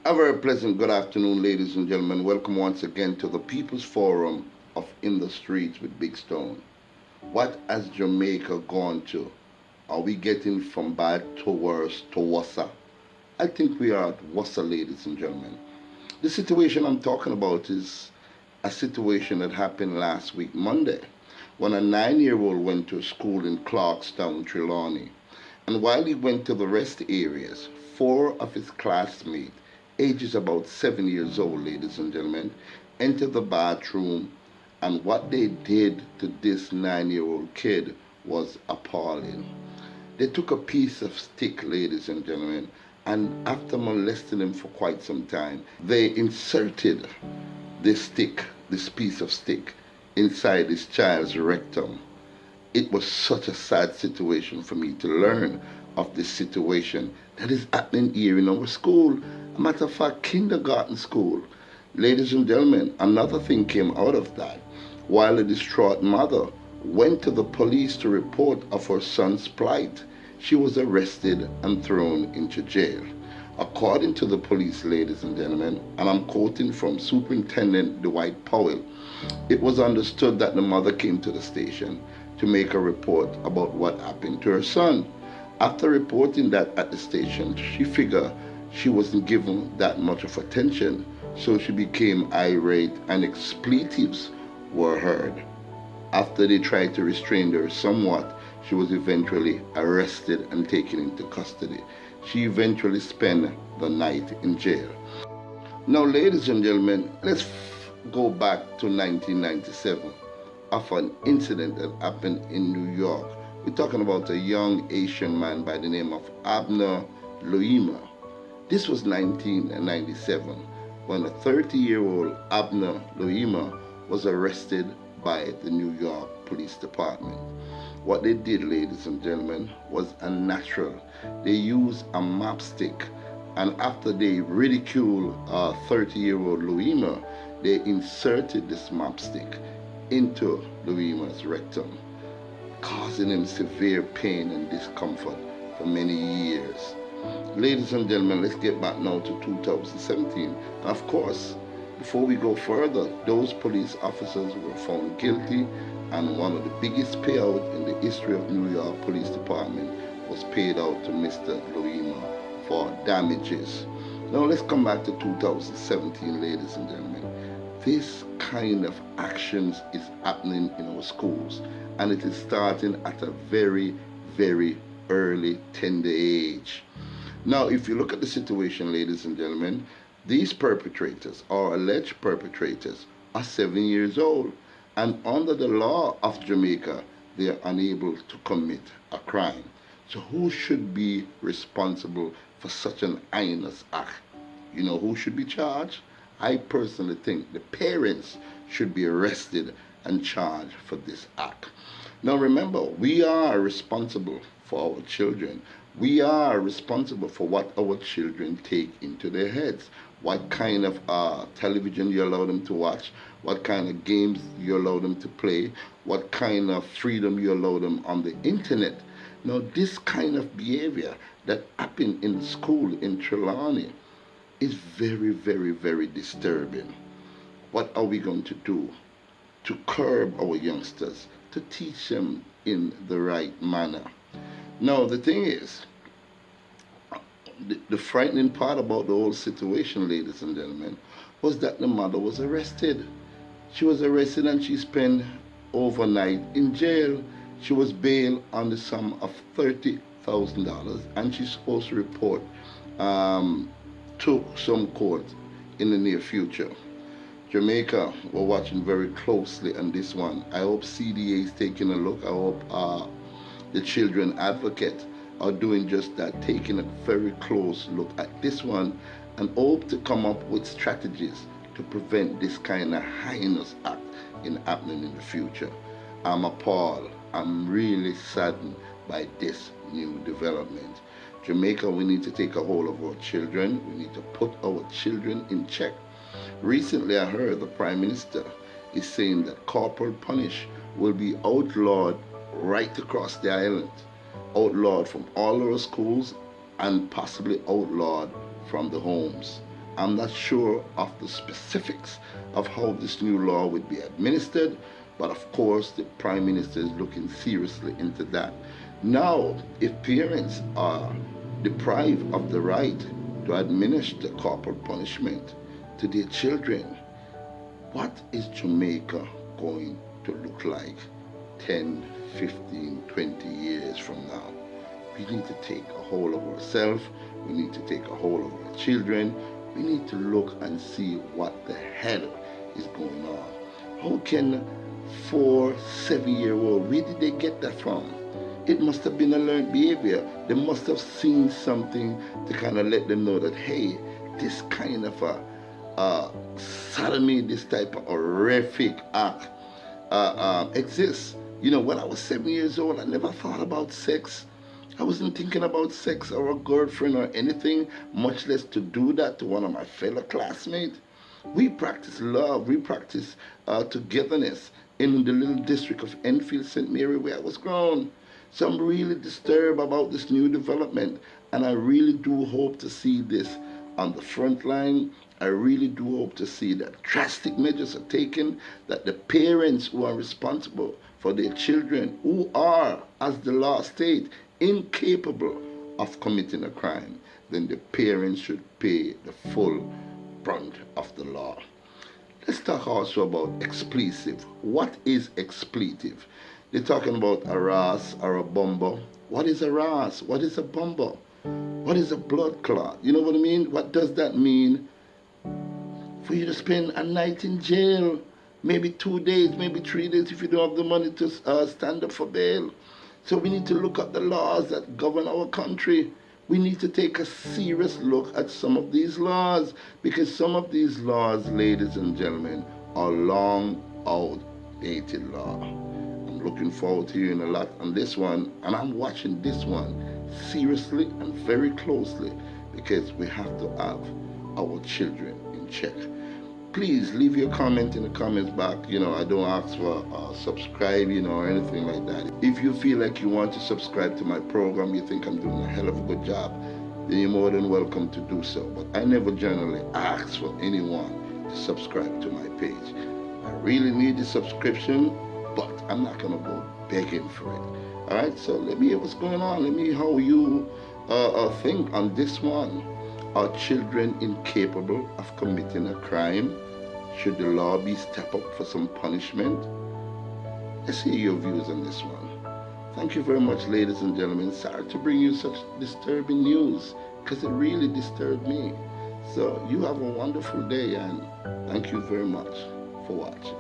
A very pleasant good afternoon, ladies and gentlemen. Welcome once again to the People's Forum of In the Streets with Big Stone. What has Jamaica gone to? Are we getting from bad to worse to worse? I think we are at worse, ladies and gentlemen. The situation I'm talking about is a situation that happened last week, Monday, when a 9-year-old went to school in Clarkstown, Trelawny. And while he went to the rest areas, four of his classmates, ages about 7 years old, ladies and gentlemen, entered the bathroom, and what they did to this 9-year-old kid was appalling. They took a piece of stick, ladies and gentlemen, and after molesting him for quite some time, they inserted this piece of stick, inside this child's rectum. It was such a sad situation for me to learn of this situation that is happening here in our school. A matter of fact, kindergarten school. Ladies and gentlemen, another thing came out of that. While a distraught mother went to the police to report of her son's plight, she was arrested and thrown into jail. According to the police, ladies and gentlemen, and I'm quoting from Superintendent Dwight Powell, it was understood that the mother came to the station to make a report about what happened to her son. After reporting that at the station, she figured she wasn't given that much of attention, so she became irate and expletives were heard. After they tried to restrain her somewhat, she was eventually arrested and taken into custody. She eventually spent the night in jail. Now, ladies and gentlemen, let's go back to 1997 of an incident that happened in New York. We're talking about a young Asian man by the name of Abner Loima. This was 1997 when a 30-year-old Abner Loima was arrested by the New York Police Department. What they did, ladies and gentlemen, was unnatural. They used a mopstick, and after they ridiculed 30-year-old Loima, they inserted this mopstick into Loima's rectum, causing him severe pain and discomfort for many years. Ladies and gentlemen, let's get back now to 2017. And of course, before we go further, those police officers were found guilty, and one of the biggest payouts in the history of New York Police Department was paid out to Mr. Loima for damages. Now let's come back to 2017, ladies and gentlemen. This kind of actions is happening in our schools, and it is starting at a very, very early tender age. Now, if you look at the situation, ladies and gentlemen, these perpetrators or alleged perpetrators are 7 years old, and under the law of Jamaica, they are unable to commit a crime. So who should be responsible for such an heinous act? You know who should be charged? I personally think the parents should be arrested and charged for this act. Now remember, we are responsible for our children. We are responsible for what our children take into their heads, what kind of television you allow them to watch, what kind of games you allow them to play, what kind of freedom you allow them on the internet. Now this kind of behavior that happened in school in Trelawny is very, very, very disturbing. What are we going to do to curb our youngsters, to teach them in the right manner? Now, the thing is, the frightening part about the whole situation, ladies and gentlemen, was that the mother was arrested. She was arrested and she spent overnight in jail. She was bailed on the sum of $30,000, and she's supposed to report to some court in the near future. Jamaica, we're watching very closely on this one. I hope CDA is taking a look. I hope the children advocate are doing just that, taking a very close look at this one, and hope to come up with strategies to prevent this kind of heinous act in happening in the future. I'm appalled. I'm really saddened by this new development. Jamaica, we need to take a hold of our children. We need to put our children in check. Recently, I heard the Prime Minister is saying that corporal punish will be outlawed right across the island, outlawed from all our schools and possibly outlawed from the homes. I'm not sure of the specifics of how this new law would be administered, but of course the Prime Minister is looking seriously into that. Now, if parents are deprived of the right to administer corporal punishment to their children, what is Jamaica going to look like 10, 15, 20 years from now? We need to take a hold of ourselves. We need to take a hold of our children. We need to look and see what the hell is going on. How can 4, 7-year-old, where did they get that from? It must have been a learned behavior. They must have seen something to kind of let them know that, hey, this kind of a sodomy, this type of horrific act exists. You know, when I was 7 years old, I never thought about sex. I wasn't thinking about sex or a girlfriend or anything, much less to do that to one of my fellow classmates. We practice love, we practice togetherness in the little district of Enfield, St. Mary, where I was grown. So I'm really disturbed about this new development, and I really do hope to see this on the front line. I really do hope to see that drastic measures are taken, that the parents who are responsible for their children, who are, as the law states, incapable of committing a crime, then the parents should pay the full brunt of the law. Let's talk also about expletive. What is expletive? They're talking about a ras or a bumbo. What is a ras? What is a bumbo? What is a blood clot? You know what I mean? What does that mean? For you to spend a night in jail, maybe 2 days, maybe 3 days if you don't have the money to stand up for bail. So we need to look at the laws that govern our country. We need to take a serious look at some of these laws, because some of these laws, ladies and gentlemen, are long outdated law. I'm looking forward to hearing a lot on this one, and I'm watching this one seriously and very closely, because we have to have our children in check. Please leave your comment in the comments box. You know, I don't ask for subscribing or anything like that. If you feel like you want to subscribe to my program, you think I'm doing a hell of a good job, then you're more than welcome to do so. But I never generally ask for anyone to subscribe to my page. I really need the subscription, but I'm not going to go begging for it. All right, so let me hear what's going on. Let me hear how you think on this one. Are children incapable of committing a crime? Should the law be stepped up for some punishment? Let's hear your views on this one. Thank you very much, ladies and gentlemen. Sorry to bring you such disturbing news, because it really disturbed me. So you have a wonderful day, and thank you very much for watching.